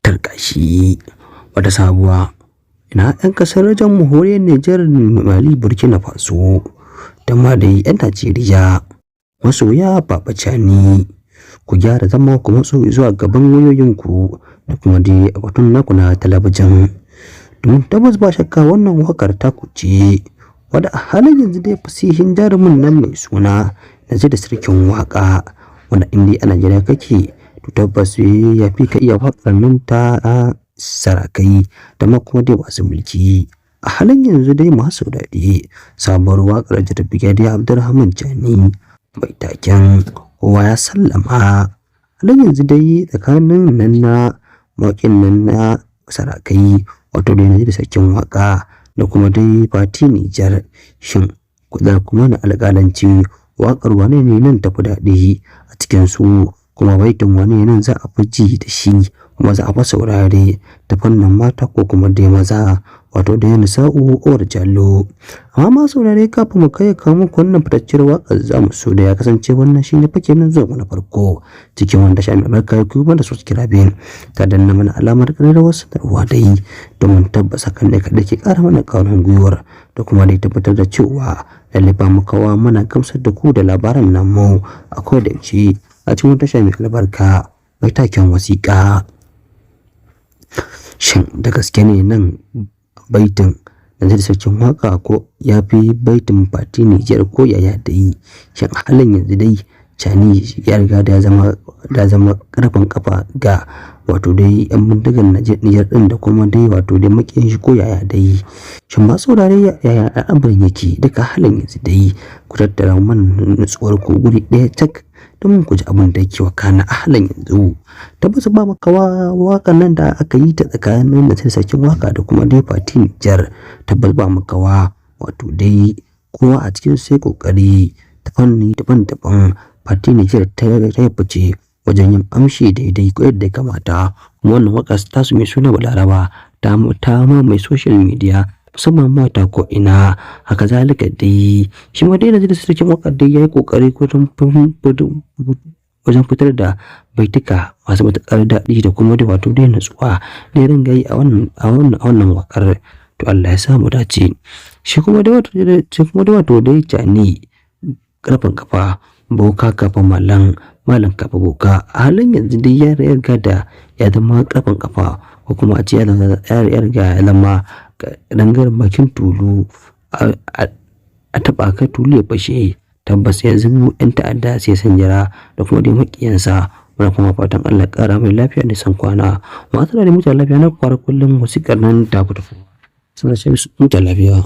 tarkashi. Wata sabuwa, ina 'yan kasar jamhuriyar Nijar, Mali, Burkina Faso da ma dai 'yan Najeriya masoya Baba Cani, ku gyara zama ku matso zuwa gaban wayoyinku da kuma dai batun naku na talabijin, domin tabbas ba shakka wannan wakar ta ce wadda a halin yanzu dai fasihin jarumin nan mai suna Naziru Sarkin Waka, wanda inda a Najeriya kake to tabbas ya fi ka iya wakar nan ta sarakai da ma kuma dai masu mulki. A halin yanzu dai masu daɗi sabuwar wakar da Brigadier Abdulrahman Chani mai taken kowa ya sallama. Halin yanzu dai tsakanin nan na mawaƙin nan na sarakai wato dai Naziru Sarkin Waka da kuma dai Fati Nijar, shin kudar kuma na alƙalanci waƙar wane ne nan tafi daɗi a cikin su, kuma baitin wane nan za a fi ji da shi kuma za a fi saurare ta fannin mata ko kuma dai maza wato da yana sa'u or jallo. Amma ma saurare kafin mu kai kawo muku wannan fitacciyar waƙar za mu so da ya kasance wannan shi ne fake nan zuwa na farko cikin wanda sha mai albarka ku banda su kira bin ta danna mana alamar ƙararrawar sanarwa dai domin tabbasa kan ne kaɗai ke ƙara mana ƙaunar gwiwar da kuma dai tabbatar da cewa lalle ba mu kawo mana gamsar da ku da labaran nan mu a koda yaushe a cikin tasha mai albarka mai taken wasiƙa. Shin da gaske ne nan baitin Naziru Sarkin Waka ko ya fi baitin Fati Nijar ko yaya dai? Shin halin yanzu dai Chani ya riga da zama karfin kafa ga wato dai yan bindigar Nijar din da kuma dai wato dai makiyan shi ko yaya dai? Shin ba saurare yaya al'amarin yake duka halin yanzu dai ku tattara mana nutsuwar ku guri ɗaya cak don ku ji abin da yake wakana a halin yanzu. Tabbas ba makawa wakan nan da aka yi ta tsakanin Naziru Sarkin Waka da kuma dai Fati Nijar, tabbas ba makawa wato dai kowa a cikin sai kokari ta fanni daban-daban. Fati Nijar ta fice wajen yin amshi daidai ko yadda ya kamata. Wannan waka ta su mai suna Balaraba ta ma mai social media musamman mata ko ina. Haka zalika dai shi ma dai Naziru Sarkin Waka dai yayi kokari wajen fitar da baituka masu matuƙar daɗi da kuma dai wato dai natsuwa da ya ringa yi a wannan wakar. To Allah ya samu dace. Shi kuma dai wato dai Chani karfin kafa boka kafa malam kafa boka a halin yanzu dai ya riga da ya zama karfin kafa ko kuma a ce ya riga ya zama dangar bakin tulu a taba ka tulu ya fashe. Tabbas yanzu yan ta'adda sai san jira da kuma dai makiyansa. Muna kuma fatan Allah ƙara mai lafiya da san kwana masu da mutan lafiya na kwara kullum wasikar nan ta fito suna ce mutan lafiya.